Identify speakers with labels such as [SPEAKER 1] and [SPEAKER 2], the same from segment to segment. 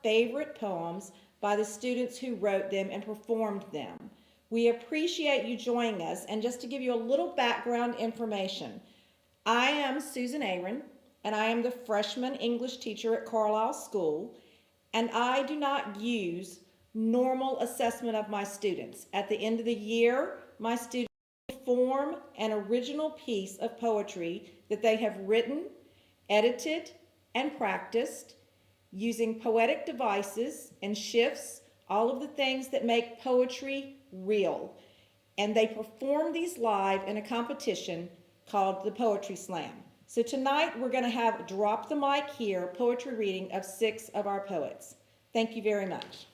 [SPEAKER 1] favorite poems by the students who wrote them and performed them. We appreciate you joining us, and just to give you a little background information, I am Susan Aaron, and I am the freshman English teacher at Carlisle School, and I do not use normal assessment of my students. At the end of the year, my students perform an original piece of poetry that they have written, edited, and practiced using poetic devices and shifts, all of the things that make poetry real. And they perform these live in a competition called the Poetry Slam. So tonight we're going to have Drop the Mic Here, poetry reading of 6 of our poets. Thank you very much.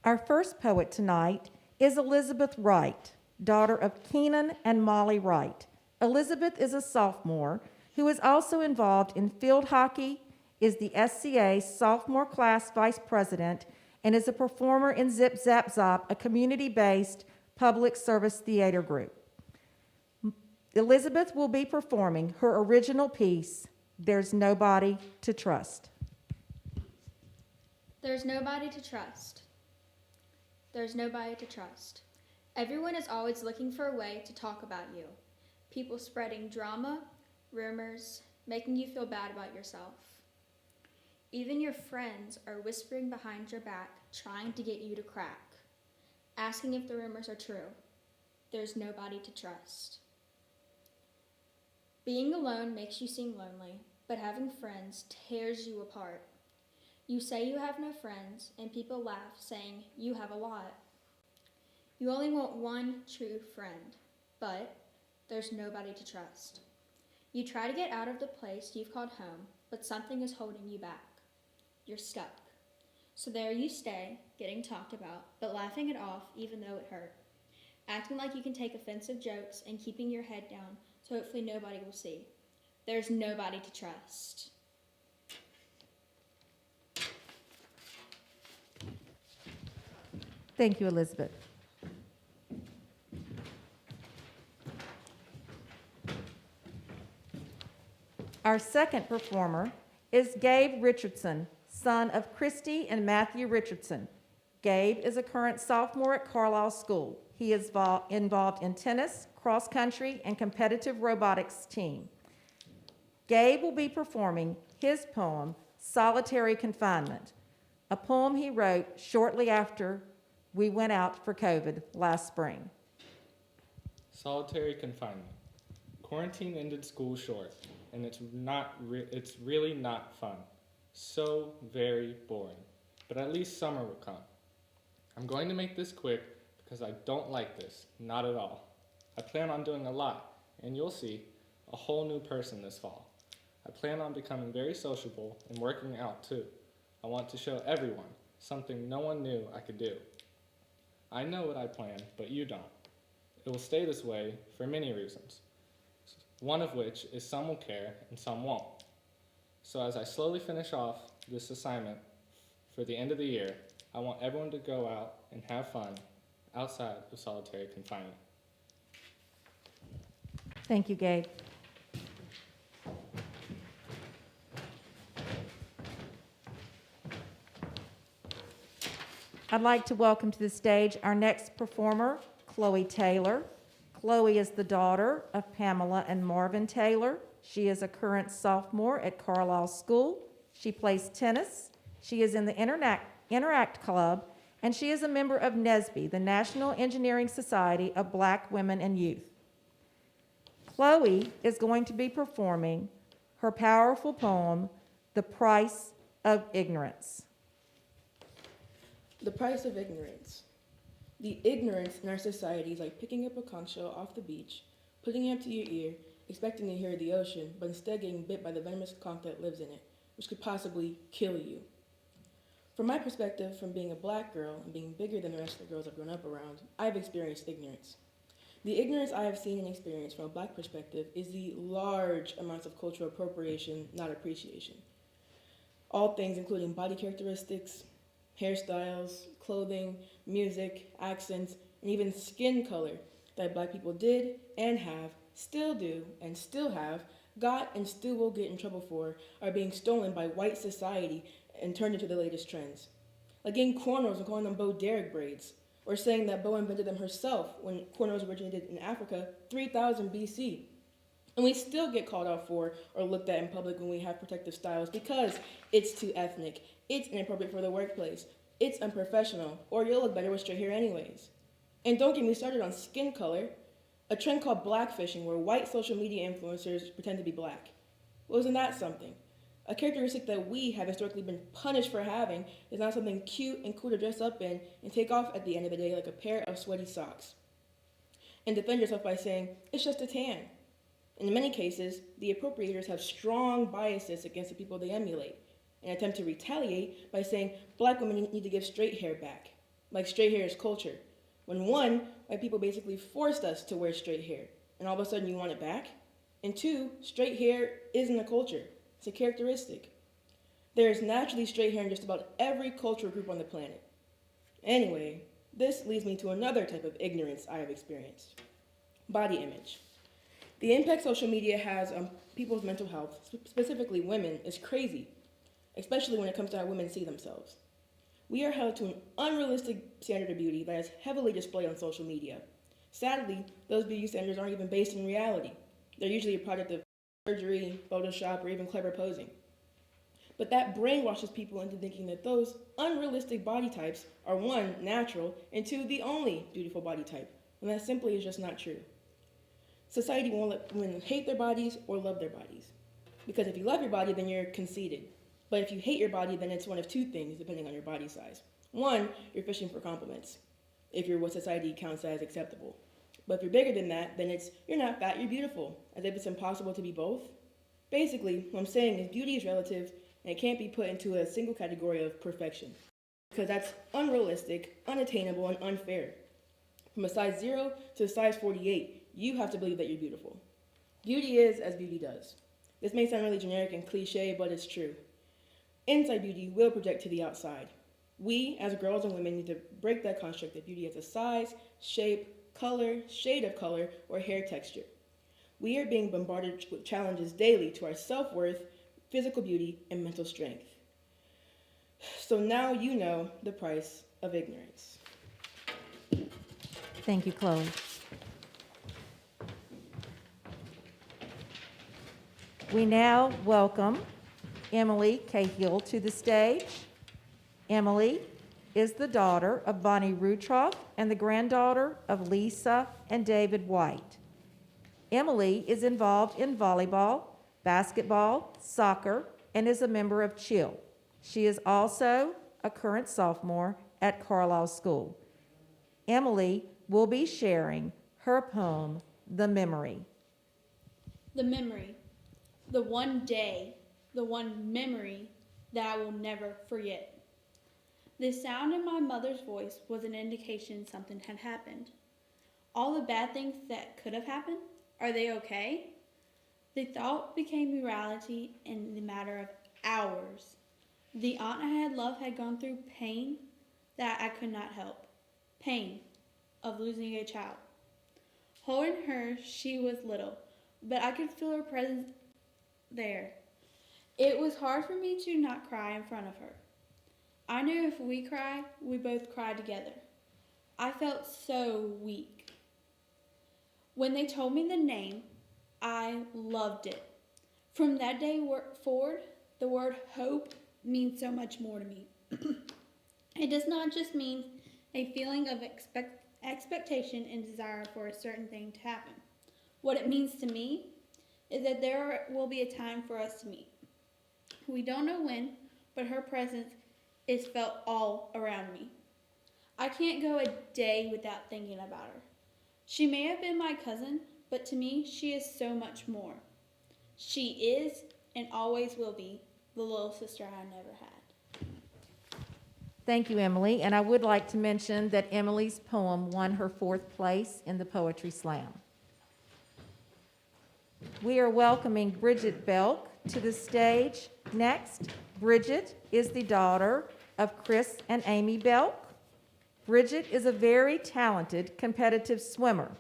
[SPEAKER 1] Our first poet tonight is Elizabeth Wright, daughter of Keenan and Molly Wright. Elizabeth is a sophomore who is also involved in field hockey, is the SCA sophomore class vice president, and is a performer in Zip Zap Zop, a community-based public service theater group. Elizabeth will be performing her original piece, There's Nobody to Trust.
[SPEAKER 2] There's nobody to trust. There's nobody to trust. Everyone is always looking for a way to talk about you. People spreading drama, rumors, making you feel bad about yourself. Even your friends are whispering behind your back, trying to get you to crack, asking if the rumors are true. There's nobody to trust. Being alone makes you seem lonely, but having friends tears you apart. You say you have no friends, and people laugh, saying you have a lot. You only want one true friend, but there's nobody to trust. You try to get out of the place you've called home, but something is holding you back. You're stuck. So there you stay, getting talked about, but laughing it off even though it hurt. Acting like you can take offensive jokes and keeping your head down so hopefully nobody will see. There's nobody to trust.
[SPEAKER 1] Thank you, Elizabeth. Our second performer is Gabe Richardson, son of Christy and Matthew Richardson. Gabe is a current sophomore at Carlisle School. He is involved in tennis, cross country, and competitive robotics team. Gabe will be performing his poem, Solitary Confinement, a poem he wrote shortly after we went out for COVID last spring.
[SPEAKER 3] Solitary confinement. Quarantine ended school short, and it's really not fun. So very boring. But at least summer will come. I'm going to make this quick because I don't like this, not at all. I plan on doing a lot, and you'll see, a whole new person this fall. I plan on becoming very sociable and working out too. I want to show everyone something no one knew I could do. I know what I plan, but you don't. It will stay this way for many reasons, one of which is some will care and some won't. So as I slowly finish off this assignment for the end of the year, I want everyone to go out and have fun outside of solitary confinement.
[SPEAKER 1] Thank you, Gabe. I'd like to welcome to the stage our next performer, Chloe Taylor. Chloe is the daughter of Pamela and Marvin Taylor. She is a current sophomore at Carlisle School. She plays tennis. She is in the Interact Club, and she is a member of NSBE, the National Engineering Society of Black Women and Youth. Chloe is going to be performing her powerful poem, The Price of Ignorance.
[SPEAKER 4] The price of ignorance. The ignorance in our society is like picking up a conch shell off the beach, putting it up to your ear, expecting to hear the ocean, but instead getting bit by the venomous conch that lives in it, which could possibly kill you. From my perspective, from being a black girl and being bigger than the rest of the girls I've grown up around, I've experienced ignorance. The ignorance I have seen and experienced from a black perspective is the large amounts of cultural appropriation, not appreciation. All things including body characteristics, hairstyles, clothing, music, accents, and even skin color that black people did and have, still do, and still have, got and still will get in trouble for, are being stolen by white society and turned into the latest trends. Like getting cornrows and calling them Bo Derek braids, or saying that Bo invented them herself when cornrows originated in Africa 3000 BC. And we still get called out for or looked at in public when we have protective styles because it's too ethnic, it's inappropriate for the workplace, it's unprofessional, or you'll look better with straight hair anyways. And don't get me started on skin color, a trend called blackfishing where white social media influencers pretend to be black. Well, isn't that something? A characteristic that we have historically been punished for having is now something cute and cool to dress up in and take off at the end of the day like a pair of sweaty socks. And defend yourself by saying, it's just a tan. In many cases, the appropriators have strong biases against the people they emulate and attempt to retaliate by saying black women need to give straight hair back, like straight hair is culture. When one, white people basically forced us to wear straight hair, and all of a sudden you want it back? And two, straight hair isn't a culture. It's a characteristic. There is naturally straight hair in just about every cultural group on the planet. Anyway, this leads me to another type of ignorance I have experienced. Body image. The impact social media has on people's mental health, specifically women, is crazy, especially when it comes to how women see themselves. We are held to an unrealistic standard of beauty that is heavily displayed on social media. Sadly, those beauty standards aren't even based in reality. They're usually a product of surgery, Photoshop, or even clever posing. But that brainwashes people into thinking that those unrealistic body types are one, natural, and two, the only beautiful body type, and that simply is just not true. Society won't let women hate their bodies or love their bodies. Because if you love your body, then you're conceited. But if you hate your body, then it's one of two things, depending on your body size. One, you're fishing for compliments, if you're what society counts as acceptable. But if you're bigger than that, then it's, you're not fat, you're beautiful, as if it's impossible to be both. Basically, what I'm saying is beauty is relative, and it can't be put into a single category of perfection, because that's unrealistic, unattainable, and unfair. From a size 0 to a size 48, you have to believe that you're beautiful. Beauty is as beauty does. This may sound really generic and cliche, but it's true. Inside beauty will project to the outside. We, as girls and women, need to break that construct that beauty has a size, shape, color, shade of color, or hair texture. We are being bombarded with challenges daily to our self-worth, physical beauty, and mental strength. So now you know the price of ignorance.
[SPEAKER 1] Thank you, Chloe. We now welcome Emily Cahill to the stage. Emily is the daughter of Bonnie Rutroff and the granddaughter of Lisa and David White. Emily is involved in volleyball, basketball, soccer, and is a member of CHILL. She is also a current sophomore at Carlisle School. Emily will be sharing her poem, The Memory.
[SPEAKER 2] The memory, the one day, the one memory that I will never forget. The sound in my mother's voice was an indication something had happened. All the bad things that could have happened, are they okay? The thought became reality in the matter of hours. The aunt I had loved had gone through pain that I could not help. Pain of losing a child. Holding her, she was little, but I could feel her presence there. It was hard for me to not cry in front of her. I knew if we cried, we both cried together. I felt so weak. When they told me the name, I loved it. From that day forward, the word hope means so much more to me. It does not just mean a feeling of expectation and desire for a certain thing to happen. What it means to me is that there will be a time for us to meet. We don't know when, but her presence is felt all around me. I can't go a day without thinking about her. She may have been my cousin, but to me, she is so much more. She is and always will be the little sister I never had.
[SPEAKER 1] Thank you, Emily. And I would like to mention that Emily's poem won her 4th place in the Poetry Slam. We are welcoming Bridget Belk to the stage. Next, Bridget is the daughter of Chris and Amy Belk. Bridget is a very talented competitive swimmer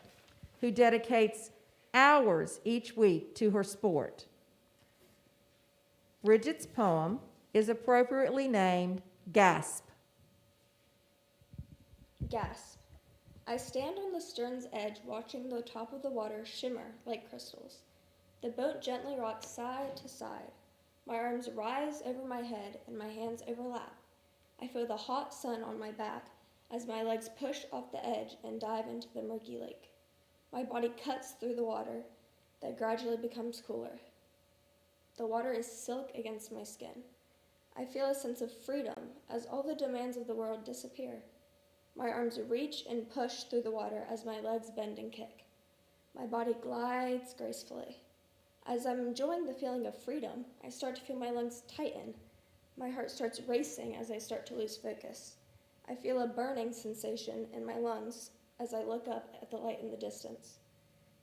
[SPEAKER 1] who dedicates hours each week to her sport. Bridget's poem is appropriately named Gasp.
[SPEAKER 2] Gasp. I stand on the stern's edge watching the top of the water shimmer like crystals. The boat gently rocks side to side. My arms rise over my head and my hands overlap. I feel the hot sun on my back as my legs push off the edge and dive into the murky lake. My body cuts through the water that gradually becomes cooler. The water is silk against my skin. I feel a sense of freedom as all the demands of the world disappear. My arms reach and push through the water as my legs bend and kick. My body glides gracefully. As I'm enjoying the feeling of freedom, I start to feel my lungs tighten. My heart starts racing as I start to lose focus. I feel a burning sensation in my lungs as I look up at the light in the distance.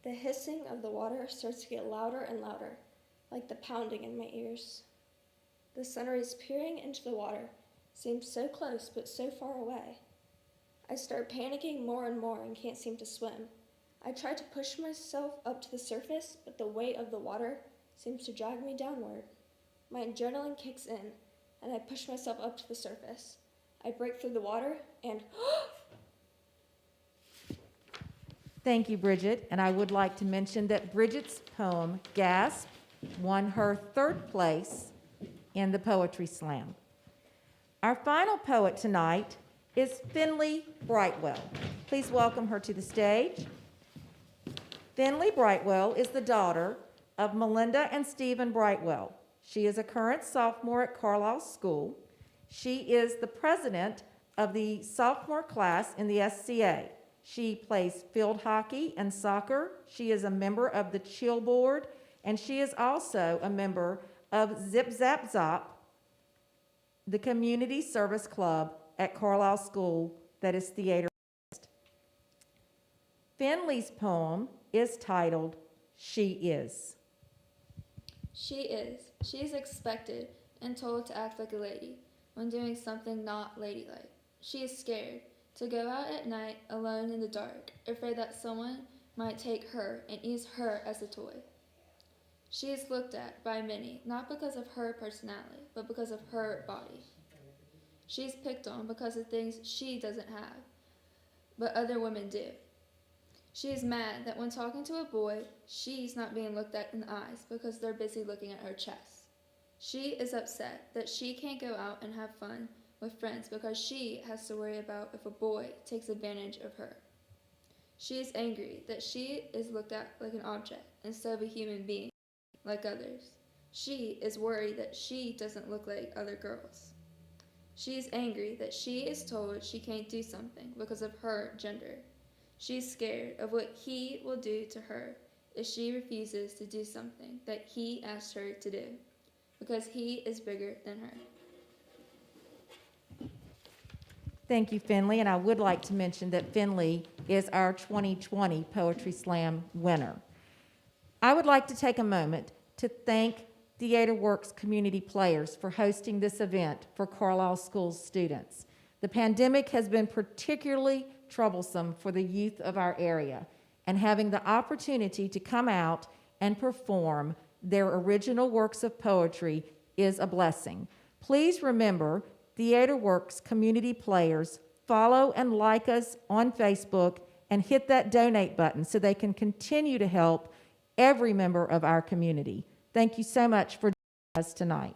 [SPEAKER 2] The hissing of the water starts to get louder and louder, like the pounding in my ears. The sun rays peering into the water seems so close but so far away. I start panicking more and more and can't seem to swim. I try to push myself up to the surface, but the weight of the water seems to drag me downward. My adrenaline kicks in, and I push myself up to the surface. I break through the water and
[SPEAKER 1] Thank you, Bridget. And I would like to mention that Bridget's poem, Gasp, won her 3rd place in the Poetry Slam. Our final poet tonight is Finley Brightwell. Please welcome her to the stage. Finley Brightwell is the daughter of Melinda and Stephen Brightwell. She is a current sophomore at Carlisle School. She is the president of the sophomore class in the SCA. She plays field hockey and soccer. She is a member of the Chill Board, and she is also a member of Zip Zap Zop, the community service club at Carlisle School that is theater. Finley's poem is titled, She Is.
[SPEAKER 5] She is expected and told to act like a lady when doing something not ladylike. She is scared to go out at night alone in the dark, afraid that someone might take her and use her as a toy. She is looked at by many, not because of her personality, but because of her body. She is picked on because of things she doesn't have, but other women do. She is mad that when talking to a boy, she's not being looked at in the eyes because they're busy looking at her chest. She is upset that she can't go out and have fun with friends because she has to worry about if a boy takes advantage of her. She is angry that she is looked at like an object instead of a human being like others. She is worried that she doesn't look like other girls. She is angry that she is told she can't do something because of her gender. She's scared of what he will do to her if she refuses to do something that he asked her to do, because he is bigger than her.
[SPEAKER 1] Thank you, Finley. And I would like to mention that Finley is our 2020 Poetry Slam winner. I would like to take a moment to thank Theater Works community players for hosting this event for Carlisle School's students. The pandemic has been particularly troublesome for the youth of our area, and having the opportunity to come out and perform their original works of poetry is a blessing. Please remember, Theater Works community players, follow and like us on Facebook and hit that donate button so they can continue to help every member of our community. Thank you so much for joining us tonight.